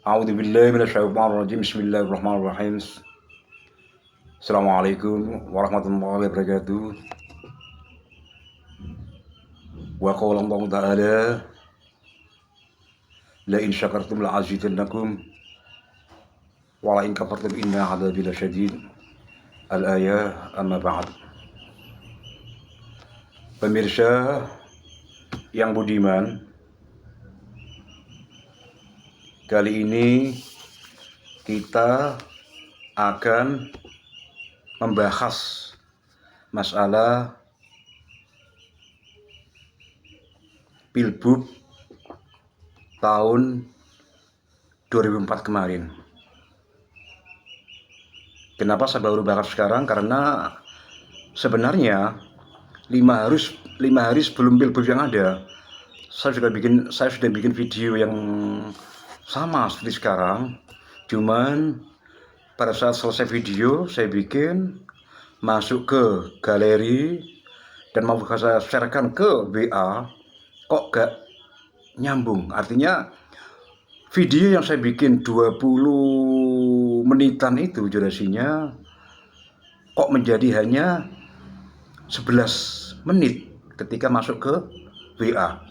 A'udzubillahi minasyaitonirrajim. Bismillahirrahmanirrahim. Assalamualaikum warahmatullahi wabarakatuh. Wa qala Allah Ta'ala, la in syakartum la azidannakum wa la in kafartum inna 'adzabi lasyadid. Al-ayah, amma ba'd. Pemirsa yang budiman, kali ini kita akan membahas masalah Pilbub tahun 2004 kemarin. Kenapa saya baru bahas sekarang? Karena sebenarnya 5 hari sebelum Pilbub yang ada, saya sudah bikin video yang sama seperti sekarang. Cuman pada saat selesai video, saya bikin masuk ke galeri dan mau saya sharekan ke WA, kok gak nyambung. Artinya video yang saya bikin 20 menitan itu durasinya kok menjadi hanya 11 menit ketika masuk ke WA,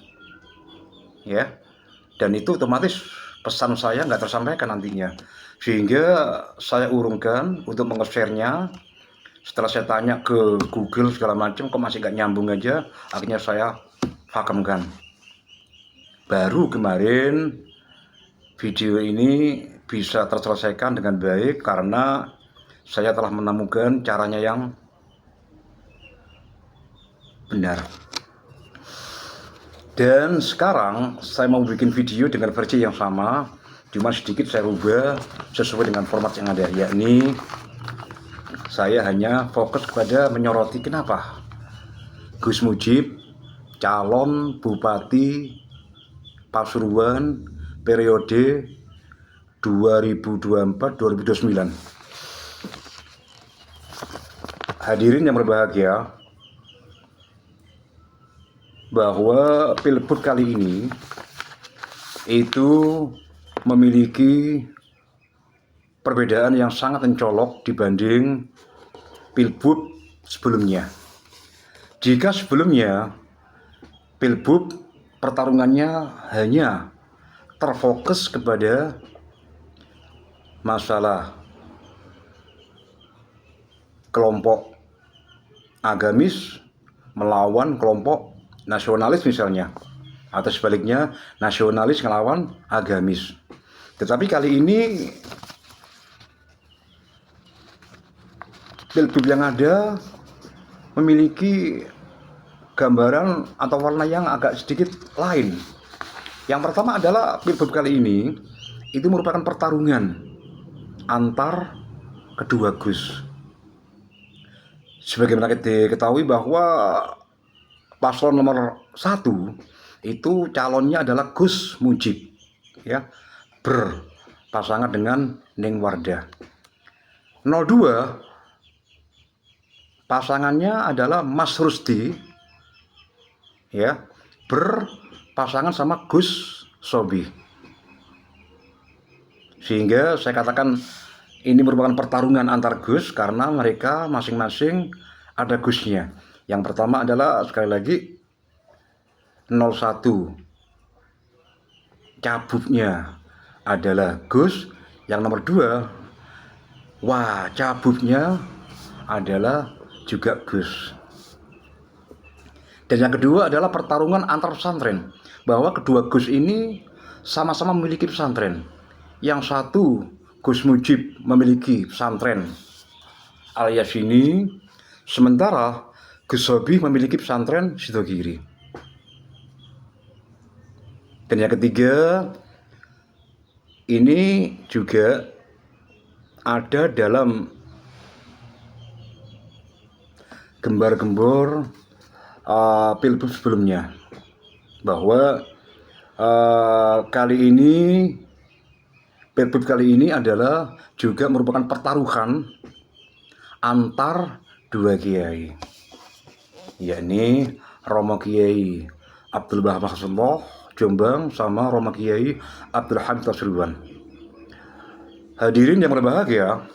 ya. Dan itu otomatis pesan saya nggak tersampaikan nantinya, sehingga saya urungkan untuk menge-share-nya. Setelah saya tanya ke Google segala macam, kok masih nggak nyambung aja, akhirnya saya vakumkan. Baru kemarin video ini bisa terselesaikan dengan baik karena saya telah menemukan caranya yang benar. Dan sekarang saya mau bikin video dengan versi yang sama, cuma sedikit saya ubah sesuai dengan format yang ada, yakni saya hanya fokus kepada menyoroti kenapa Gus Mujib calon Bupati Pasuruan periode 2024-2029. Hadirin yang berbahagia, bahwa Pilbub kali ini itu memiliki perbedaan yang sangat mencolok dibanding Pilbub sebelumnya. Jika sebelumnya Pilbub pertarungannya hanya terfokus kepada masalah kelompok agamis melawan kelompok nasionalis misalnya, atau sebaliknya nasionalis melawan agamis. Tetapi kali ini Pilbub yang ada memiliki gambaran atau warna yang agak sedikit lain. Yang pertama adalah Pilbub kali ini itu merupakan pertarungan antar kedua Gus. Sebagaimana kita ketahui bahwa paslon nomor 1 itu calonnya adalah Gus Mujib, ya, berpasangan dengan Ning Wardah. 02 pasangannya adalah Mas Rusdi, ya, berpasangan sama Gus Sobi. Sehingga saya katakan ini merupakan pertarungan antar Gus karena mereka masing-masing ada Gusnya. Yang pertama adalah sekali lagi 01 cabubnya adalah Gus. Yang nomor 2 cabubnya adalah juga Gus. Dan yang kedua adalah pertarungan antar pesantren, bahwa kedua Gus ini sama-sama memiliki pesantren. Yang satu Gus Mujib memiliki pesantren alias ini, sementara Gus Sobi memiliki pesantren Sidogiri. Dan yang ketiga, ini juga ada dalam gembar-gembor Pilbub sebelumnya, bahwa Pilbub kali ini adalah juga merupakan pertaruhan antar dua kiai, yakni Romo Kiai Abdul Bahar Jombang sama Romo Kiai Abdul Hamid Pasuruan. Hadirin yang berbahagia,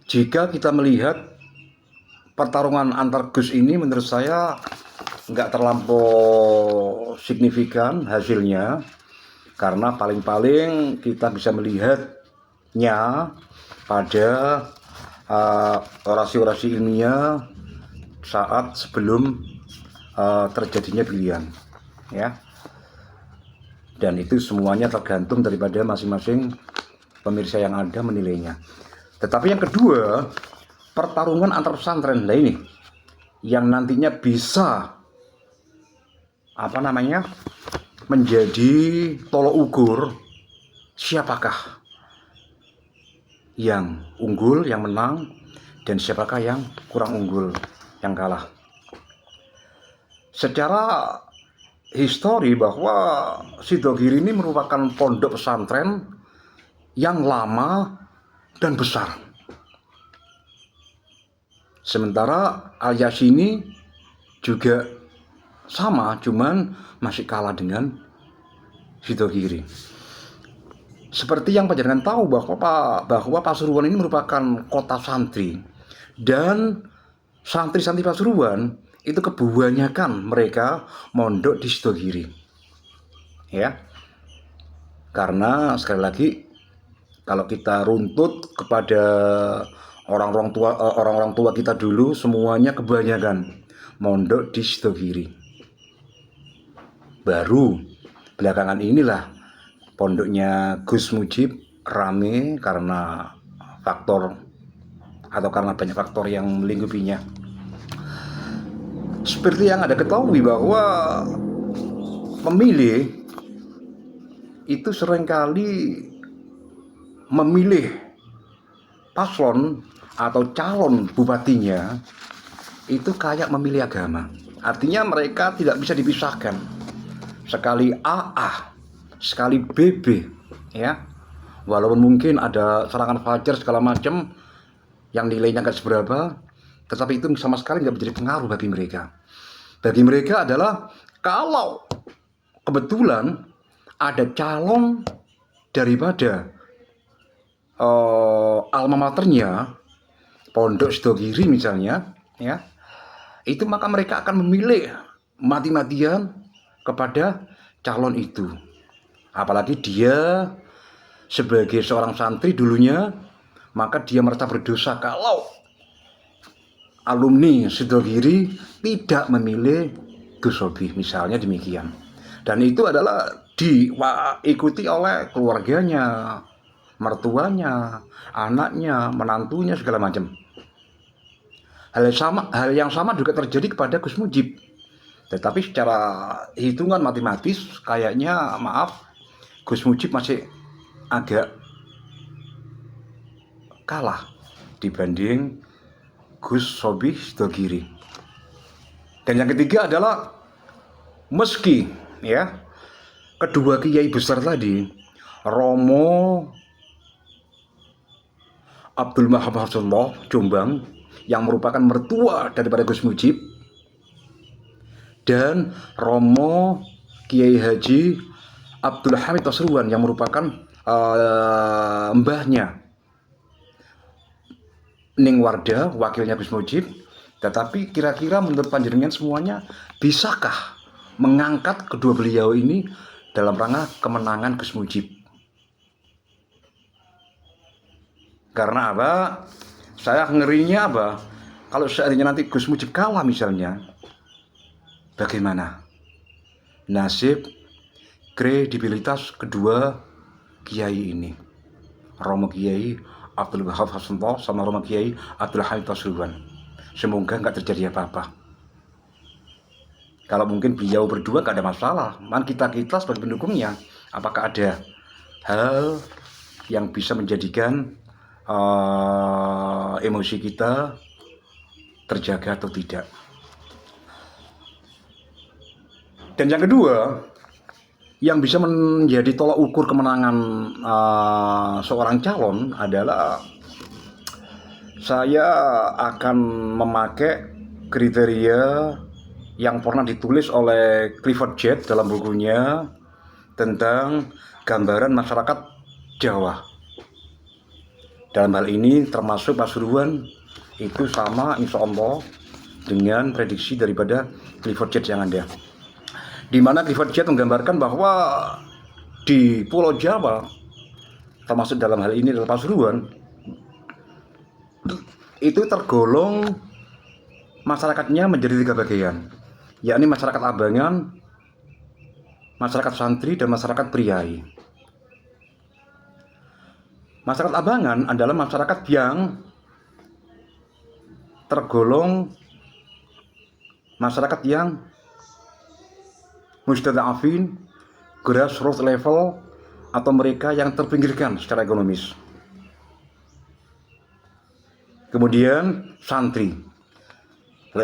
jika kita melihat pertarungan antar Gus ini, menurut saya nggak terlampau signifikan hasilnya, karena paling-paling kita bisa melihatnya pada orasi-orasi ilmiah saat sebelum terjadinya pilihan, ya. Dan itu semuanya tergantung daripada masing-masing pemirsa yang ada menilainya. Tetapi yang kedua, pertarungan antar pesantren lah ini yang nantinya bisa menjadi tolok ukur siapakah yang unggul, yang menang, dan siapakah yang kurang unggul, yang kalah. Secara histori bahwa Sidogiri ini merupakan pondok pesantren yang lama dan besar. Sementara Al-Yasini juga sama, cuman masih kalah dengan Sidogiri. Seperti yang panjenengan tahu bahwa Pasuruan ini merupakan kota santri, dan santri-santri Pasuruan itu kebanyakan mereka mondok di Sidogiri, ya. Karena sekali lagi, kalau kita runtut kepada orang-orang tua kita dulu, semuanya kebanyakan mondok di Sidogiri. Baru belakangan inilah pondoknya Gus Mujib rame karena banyak faktor yang melingkupinya. Seperti yang Anda ketahui bahwa pemilih itu seringkali memilih paslon atau calon bupatinya itu kayak memilih agama. Artinya mereka tidak bisa dipisahkan. Sekali AA, sekali BB, ya. Walaupun mungkin ada serangan fajar segala macam yang nilainya nggak seberapa, tetapi itu sama sekali nggak menjadi pengaruh bagi mereka. Bagi mereka adalah kalau kebetulan ada calon daripada alma maternya, Pondok Sidogiri misalnya, ya, itu maka mereka akan memilih mati-matian kepada calon itu. Apalagi dia sebagai seorang santri dulunya, maka dia merasa berdosa kalau alumni Sidogiri tidak memilih Gus Sobih, misalnya demikian. Dan itu adalah diikuti oleh keluarganya, mertuanya, anaknya, menantunya, segala macam. Hal yang sama juga terjadi kepada Gus Mujib. Tetapi secara hitungan matematis kayaknya, Gus Mujib masih agak kalah dibanding Gus Sobih Sidogiri. Dan yang ketiga adalah, meski ya kedua kiai besar tadi, Romo Abdul Mahabah Jombang yang merupakan mertua daripada Gus Mujib, dan Romo Kiai Haji Abdul Hamid Pasuruan yang merupakan mbahnya Ning Warda, wakilnya Gus Mujib. Tetapi kira-kira menurut panjenengan semuanya, bisakah mengangkat kedua beliau ini dalam rangka kemenangan Gus Mujib? Karena apa? Saya ngerinya apa? Kalau seandainya nanti Gus Mujib kalah misalnya, bagaimana nasib kredibilitas kedua kiai ini, Romo Kiai Abdul Wahab Hasanto sama Romo Kiai Abdul Hamid Pasuruan? Semoga nggak terjadi apa-apa. Kalau mungkin beliau berdua nggak ada masalah, kita sebagai pendukungnya, apakah ada hal yang bisa menjadikan emosi kita terjaga atau tidak? Dan yang kedua, yang bisa menjadi tolak ukur kemenangan seorang calon adalah, saya akan memakai kriteria yang pernah ditulis oleh Clifford Gett dalam bukunya tentang gambaran masyarakat Jawa. Dalam hal ini termasuk Pasuruan itu sama insya Allah dengan prediksi daripada Clifford Church yang ada. Di mana Clifford Church menggambarkan bahwa di Pulau Jawa, termasuk dalam hal ini adalah Pasuruan, itu tergolong masyarakatnya menjadi 3 bagian, yakni masyarakat Abangan, masyarakat santri, dan masyarakat priai. Masyarakat Abangan adalah masyarakat yang tergolong masyarakat yang mustada'afin, grassroots level, atau mereka yang terpinggirkan secara ekonomis. Kemudian santri.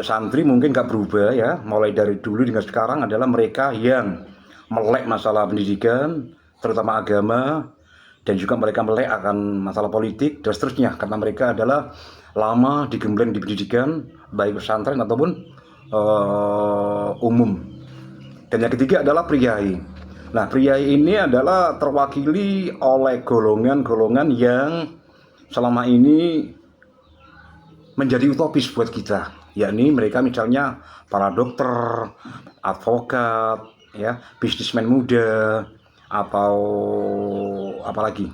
Santri mungkin gak berubah ya, mulai dari dulu hingga sekarang adalah mereka yang melek masalah pendidikan, terutama agama, dan juga mereka melek akan masalah politik dan seterusnya, karena mereka adalah lama digembleng di pendidikan, baik pesantren ataupun umum. Dan yang ketiga adalah priai. Nah, priai ini adalah terwakili oleh golongan-golongan yang selama ini menjadi utopis buat kita, yakni mereka misalnya para dokter, advokat, ya, bisnismen muda, atau apalagi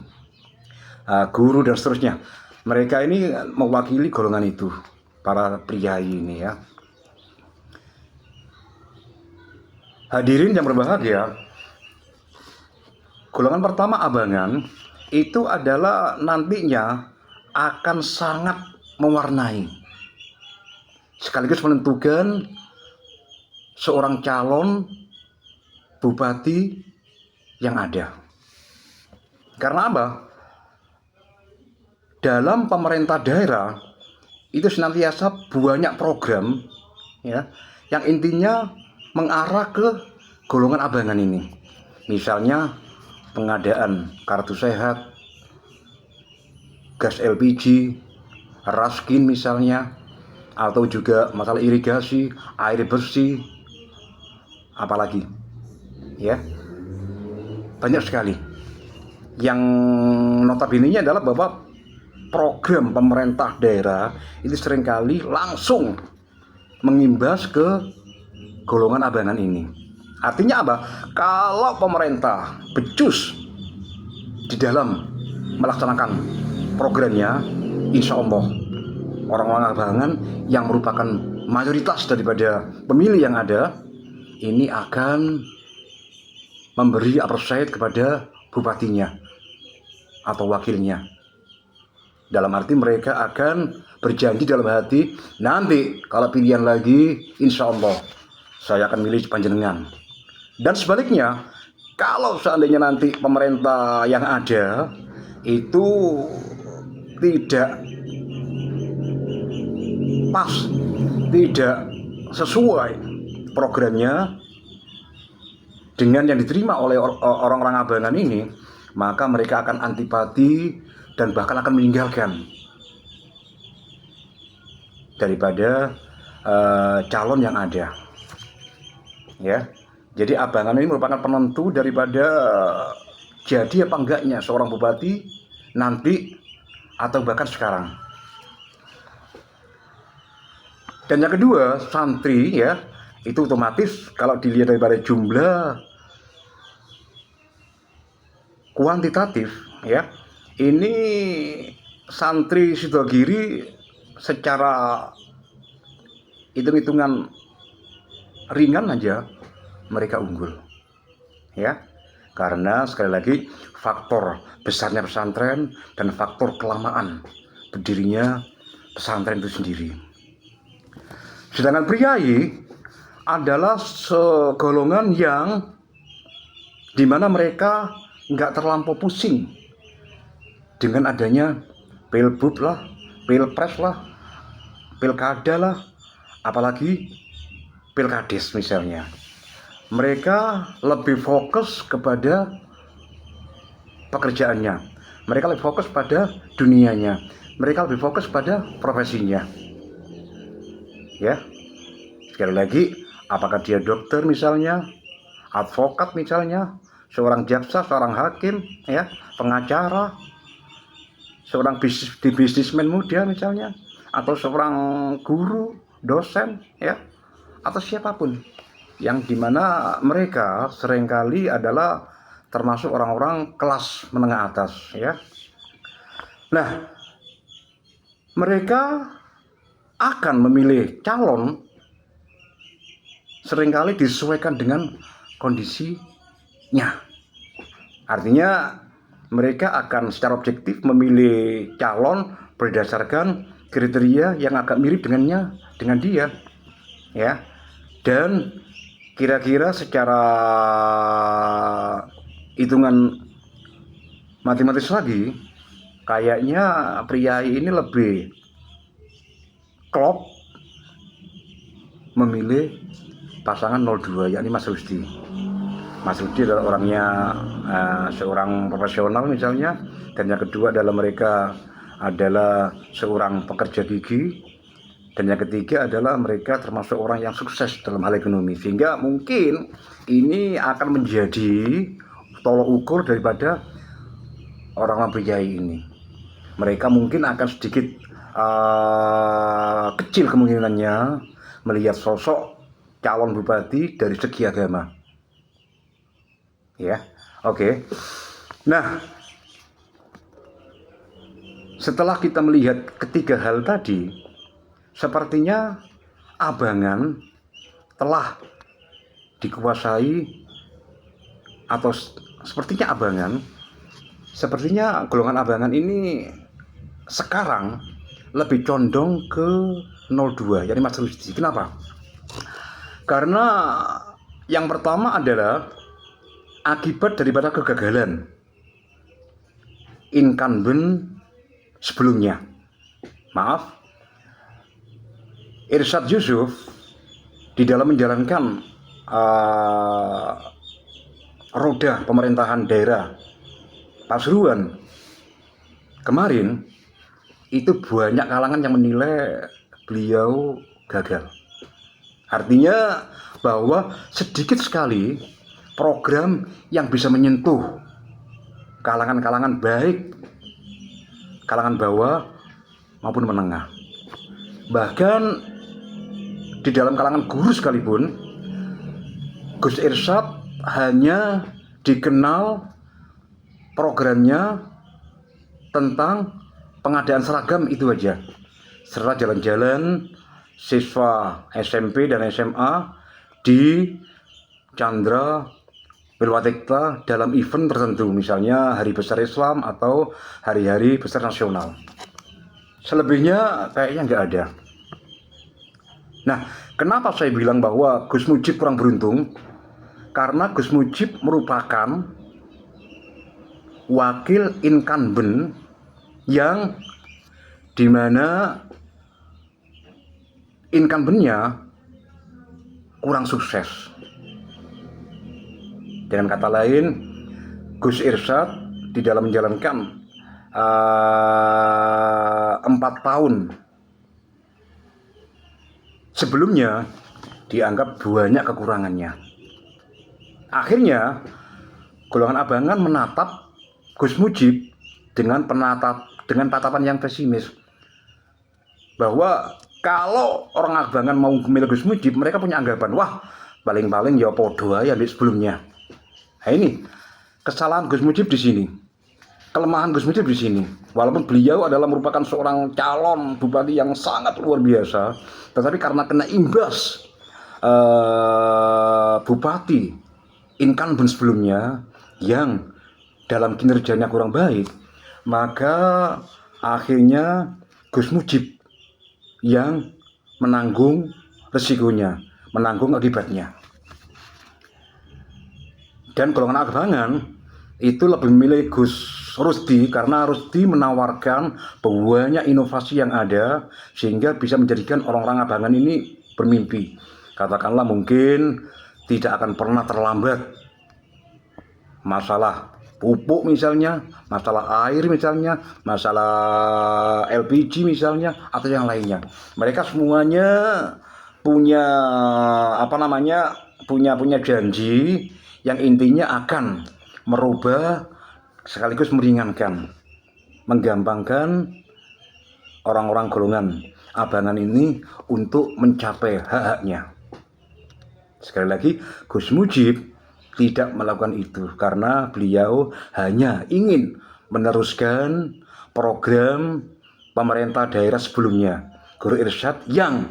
guru dan seterusnya. Mereka ini mewakili golongan itu, para priai ini ya. Hadirin yang berbahagia, golongan pertama Abangan itu adalah nantinya akan sangat mewarnai sekaligus menentukan seorang calon bupati yang ada. Karena apa? Dalam pemerintah daerah itu senantiasa banyak program ya, yang intinya mengarah ke golongan Abangan ini. Misalnya pengadaan kartu sehat, gas LPG, raskin misalnya, atau juga masalah irigasi, air bersih, apalagi ya, banyak sekali. Yang notabene-nya adalah bahwa program pemerintah daerah itu seringkali langsung mengimbas ke golongan Abangan ini. Artinya apa? Kalau pemerintah becus di dalam melaksanakan programnya, insya Allah orang-orang Abangan yang merupakan mayoritas daripada pemilih yang ada ini akan memberi appreciate kepada bupatinya atau wakilnya. Dalam arti mereka akan berjanji dalam hati, nanti kalau pilihan lagi insya Allah saya akan milih panjenengan. Dan sebaliknya, kalau seandainya nanti pemerintah yang ada itu tidak pas, tidak sesuai programnya dengan yang diterima oleh orang-orang Abangan ini, maka mereka akan antipati dan bahkan akan meninggalkan daripada calon yang ada. Ya, jadi Abangan ini merupakan penentu daripada jadi apa enggaknya seorang bupati nanti atau bahkan sekarang. Dan yang kedua, santri ya, itu otomatis kalau dilihat daripada jumlah kuantitatif ya, ini santri Sidogiri secara hitung-hitungan ringan aja mereka unggul ya, karena sekali lagi faktor besarnya pesantren dan faktor kelamaan berdirinya pesantren itu sendiri. Sedangkan priai adalah segolongan yang dimana mereka nggak terlampau pusing dengan adanya pilbub lah, pilpres lah, pilkada lah, apalagi pilkades misalnya. Mereka lebih fokus kepada pekerjaannya, mereka lebih fokus pada dunianya, mereka lebih fokus pada profesinya. Ya, sekali lagi, apakah dia dokter misalnya, advokat misalnya, seorang jaksa, seorang hakim, ya, pengacara, seorang bisnismen muda misalnya, atau seorang guru, dosen, ya, atau siapapun, yang dimana mereka seringkali adalah termasuk orang-orang kelas menengah atas, ya. Nah, mereka akan memilih calon seringkali disesuaikan dengan kondisinya. Artinya mereka akan secara objektif memilih calon berdasarkan kriteria yang agak mirip dengan dia, ya. Dan kira-kira secara hitungan matematis lagi, kayaknya pria ini lebih klop memilih pasangan 02, yakni Mas Rusdi. Mas Rusdi adalah orangnya seorang profesional misalnya, dan yang kedua adalah mereka adalah seorang pekerja gigi, dan yang ketiga adalah mereka termasuk orang yang sukses dalam hal ekonomi, sehingga mungkin ini akan menjadi tolok ukur daripada orang-orang pria ini. Mereka mungkin akan sedikit kecil kemungkinannya melihat sosok calon bupati dari segi agama, ya. Oke. Nah, setelah kita melihat ketiga hal tadi, sepertinya Abangan telah dikuasai, atau sepertinya golongan Abangan ini sekarang lebih condong ke 02, yakni Mas Rusdi. Kenapa? Karena yang pertama adalah akibat daripada kegagalan incumbent sebelumnya. Maaf, Irsyad Yusuf di dalam menjalankan roda pemerintahan daerah Pasuruan kemarin, itu banyak kalangan yang menilai beliau gagal. Artinya bahwa sedikit sekali program yang bisa menyentuh kalangan-kalangan baik, kalangan bawah maupun menengah. Bahkan di dalam kalangan guru sekalipun, Gus Irsyad hanya dikenal programnya tentang pengadaan seragam itu aja, serta jalan-jalan siswa SMP dan SMA di Chandra Wilwatikta dalam event tertentu, misalnya Hari Besar Islam atau hari-hari besar nasional. Selebihnya kayaknya nggak ada. Nah, kenapa saya bilang bahwa Gus Mujib kurang beruntung? Karena Gus Mujib merupakan wakil incumbent yang dimana incumbentnya kurang sukses. Dengan kata lain, Gus Irsyad di dalam menjalankan 4 tahun sebelumnya dianggap banyak kekurangannya. Akhirnya golongan Abangan menatap Gus Mujib dengan tatapan yang pesimis, bahwa kalau orang Abangan mau memilih Gus Mujib, mereka punya anggapan, wah paling-paling ya podo ya di sebelumnya. Nah, ini kesalahan Gus Mujib di sini, kelemahan Gus Mujib di sini. Walaupun beliau adalah merupakan seorang calon bupati yang sangat luar biasa, tetapi karena kena imbas bupati incumbent sebelumnya yang dalam kinerjanya kurang baik, maka akhirnya Gus Mujib yang menanggung resikonya, menanggung akibatnya. Dan golongan Abangan itu lebih memilih Gus Rusdi karena Rusdi menawarkan banyak inovasi yang ada sehingga bisa menjadikan orang-orang Abangan ini bermimpi. Katakanlah mungkin tidak akan pernah terlambat masalah pupuk misalnya, masalah air misalnya, masalah LPG misalnya, atau yang lainnya. Mereka semuanya punya punya janji yang intinya akan merubah sekaligus meringankan, menggampangkan orang-orang golongan abangan ini untuk mencapai hak-haknya. Sekali lagi, Gus Mujib tidak melakukan itu karena beliau hanya ingin meneruskan program pemerintah daerah sebelumnya, Guru Irsyad, yang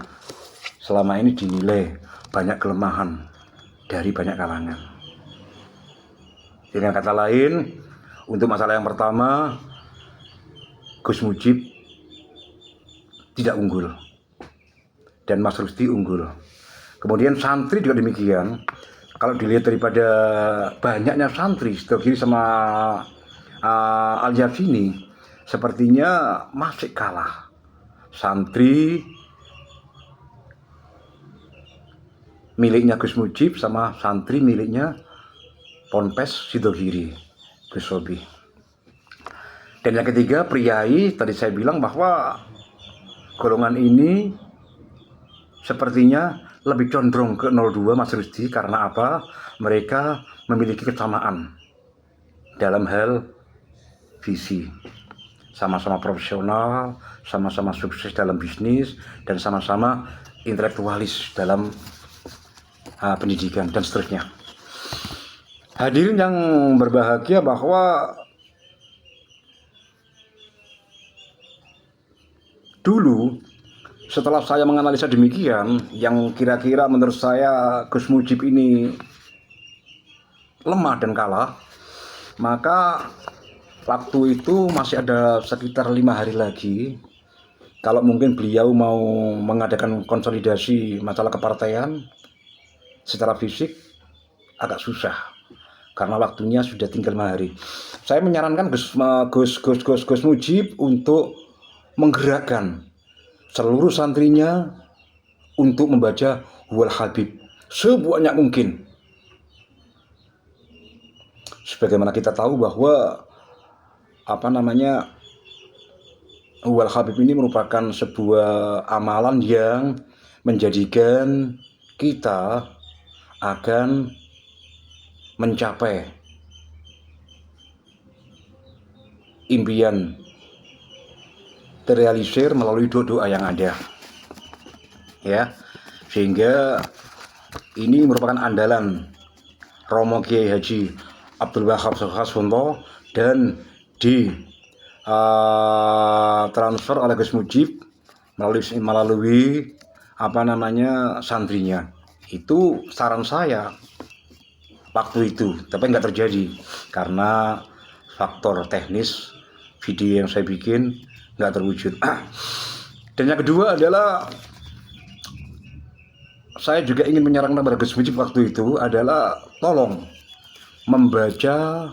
selama ini dinilai banyak kelemahan dari banyak kalangan. Dengan kata lain, untuk masalah yang pertama, Gus Mujib tidak unggul dan Mas Rusdi unggul. Kemudian santri juga demikian. Kalau dilihat daripada banyaknya santri Sidogiri sama Al-Yasini, sepertinya masih kalah. Santri miliknya Gus Mujib sama santri miliknya Ponpes Sidogiri, Gus Robi. Dan yang ketiga, priai, tadi saya bilang bahwa golongan ini sepertinya lebih condong ke 02 Mas Rusdi. Karena apa? Mereka memiliki kesamaan dalam hal visi, sama-sama profesional, sama-sama sukses dalam bisnis, dan sama-sama intelektualis dalam pendidikan dan seterusnya. Hadirin yang berbahagia, bahwa dulu setelah saya menganalisa demikian, yang kira-kira menurut saya Gus Mujib ini lemah dan kalah, maka waktu itu masih ada sekitar 5 hari lagi. Kalau mungkin beliau mau mengadakan konsolidasi masalah kepartaian secara fisik agak susah, karena waktunya sudah tinggal 5 hari. Saya menyarankan Gus Mujib untuk menggerakkan seluruh santrinya untuk membaca Huwal Habib sebanyak mungkin. Sebagaimana kita tahu bahwa Huwal Habib ini merupakan sebuah amalan yang menjadikan kita akan mencapai impian terrealisir melalui doa yang ada, ya. Sehingga ini merupakan andalan Romo Kiai Haji Abdul Wahab Hasbunto dan di transfer oleh Gus Mujib melalui santrinya. Itu saran saya waktu itu, tapi nggak terjadi karena faktor teknis video yang saya bikin nggak terwujud. Dan yang kedua adalah, saya juga ingin menyarankan kepada Gus Mujib waktu itu adalah tolong membaca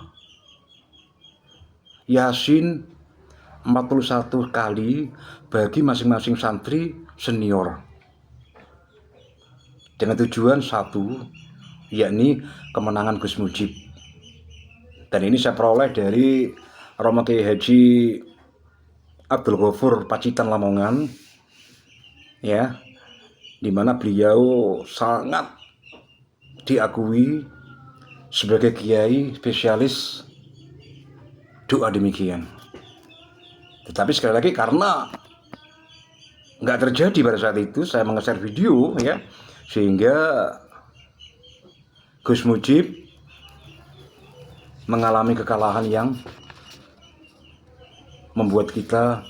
Yasin 41 kali bagi masing-masing santri senior, dengan tujuan satu, yakni kemenangan Gus Mujib. Dan ini saya peroleh dari Romo Kiai Haji Abdul Ghafur Pacitan Lamongan, ya, di mana beliau sangat diakui sebagai kiai spesialis doa demikian. Tetapi sekali lagi, karena nggak terjadi pada saat itu, saya nge-share video, ya, sehingga Gus Mujib mengalami kekalahan yang membuat kita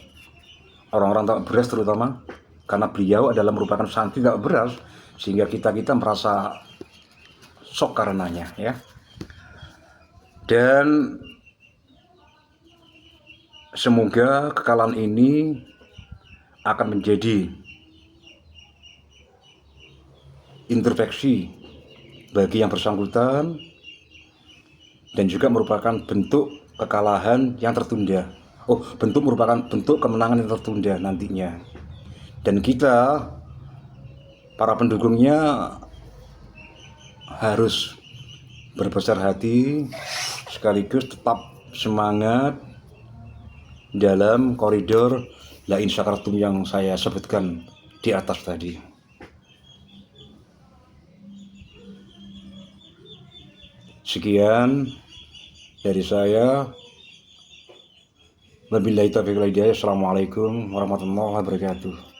orang-orang tak beras, terutama karena beliau adalah merupakan santri tak beras, sehingga kita merasa shock karenanya, ya. Dan semoga kekalahan ini akan menjadi introspeksi bagi yang bersangkutan, dan juga merupakan bentuk kekalahan yang tertunda. Merupakan bentuk kemenangan yang tertunda nantinya. Dan kita, para pendukungnya, harus berbesar hati sekaligus tetap semangat dalam koridor la in syakartum yang saya sebutkan di atas tadi. Sekian, dari saya. Wabillahi taufiq wal hidayah. Assalamualaikum warahmatullahi wabarakatuh.